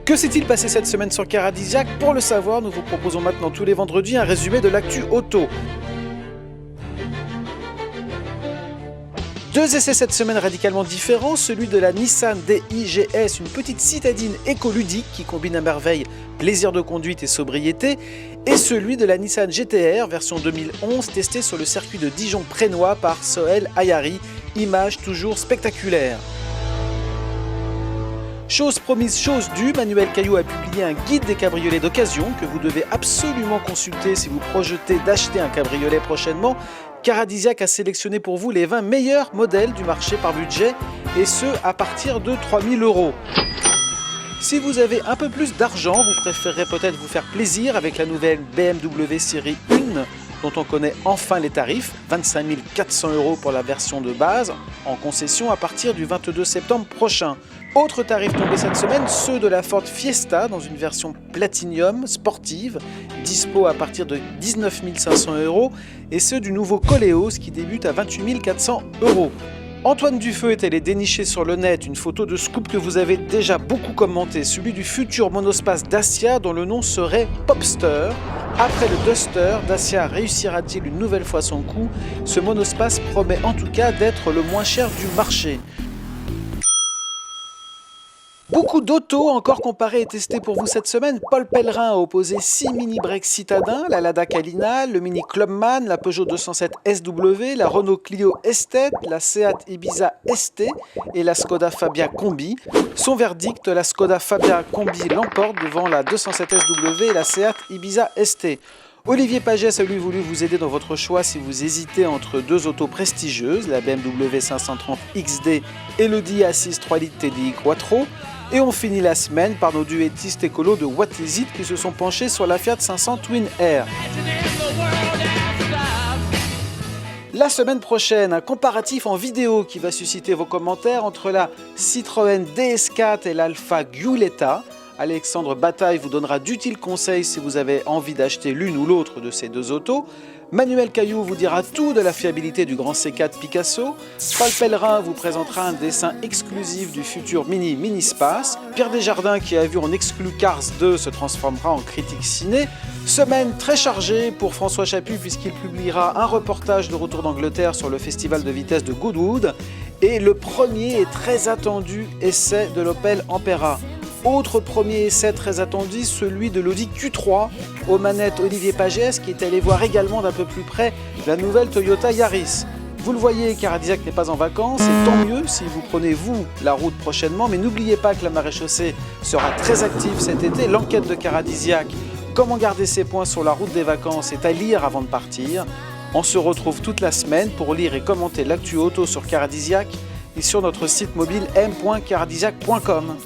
Que s'est-il passé cette semaine sur Caradisiac? Pour le savoir, nous vous proposons maintenant tous les vendredis un résumé de l'actu auto. Deux essais cette semaine radicalement différents, celui de la Nissan DI-GS, une petite citadine écoludique qui combine à merveille plaisir de conduite et sobriété, et celui de la Nissan GT-R version 2011 testée sur le circuit de Dijon-Prénois par Sohail Ayari, image toujours spectaculaire. Chose promise, chose due, Manuel Caillou a publié un guide des cabriolets d'occasion que vous devez absolument consulter si vous projetez d'acheter un cabriolet prochainement. Caradisiac a sélectionné pour vous les 20 meilleurs modèles du marché par budget, et ce à partir de 3 000 €. Si vous avez un peu plus d'argent, vous préférerez peut-être vous faire plaisir avec la nouvelle BMW série 1, dont on connaît enfin les tarifs, 25 400 € pour la version de base, en concession à partir du 22 septembre prochain. Autres tarifs tombés cette semaine, ceux de la Ford Fiesta dans une version Platinum sportive, dispo à partir de 19 500 €, et ceux du nouveau Koleos qui débute à 28 400 €. Antoine Dufeu est allé dénicher sur le net une photo de scoop que vous avez déjà beaucoup commenté, celui du futur monospace Dacia dont le nom serait Popster. Après le Duster, Dacia réussira-t-il une nouvelle fois son coup? Ce monospace promet en tout cas d'être le moins cher du marché. Beaucoup d'autos encore comparés et testés pour vous cette semaine. Paul Pellerin a opposé 6 mini-breaks citadins, la Lada Kalina, le Mini Clubman, la Peugeot 207 SW, la Renault Clio Estate, la Seat Ibiza ST et la Skoda Fabia Combi. Son verdict, la Skoda Fabia Combi l'emporte devant la 207 SW et la Seat Ibiza ST. Olivier Pagès a lui voulu vous aider dans votre choix si vous hésitez entre deux autos prestigieuses, la BMW 530 XD et l'Audi A6 3 litres TDI Quattro. Et on finit la semaine par nos duettistes écolos de What Is It qui se sont penchés sur la Fiat 500 Twin Air. La semaine prochaine, un comparatif en vidéo qui va susciter vos commentaires entre la Citroën DS4 et l'Alfa Giulietta. Alexandre Bataille vous donnera d'utiles conseils si vous avez envie d'acheter l'une ou l'autre de ces deux autos. Manuel Caillou vous dira tout de la fiabilité du grand C4 Picasso. Paul Pellerin vous présentera un dessin exclusif du futur Mini Space. Pierre Desjardins, qui a vu en exclu Cars 2, se transformera en critique ciné. Semaine très chargée pour François Chaput puisqu'il publiera un reportage de retour d'Angleterre sur le festival de vitesse de Goodwood et le premier et très attendu essai de l'Opel Ampera. Autre premier essai très attendu, celui de l'Audi Q3, aux manettes Olivier Pagès qui est allé voir également d'un peu plus près la nouvelle Toyota Yaris. Vous le voyez, Caradisiac n'est pas en vacances, et tant mieux si vous prenez vous la route prochainement, mais n'oubliez pas que la maréchaussée sera très active cet été. L'enquête de Caradisiac, comment garder ses points sur la route des vacances, est à lire avant de partir. On se retrouve toute la semaine pour lire et commenter l'actu auto sur Caradisiac et sur notre site mobile m.caradisiac.com.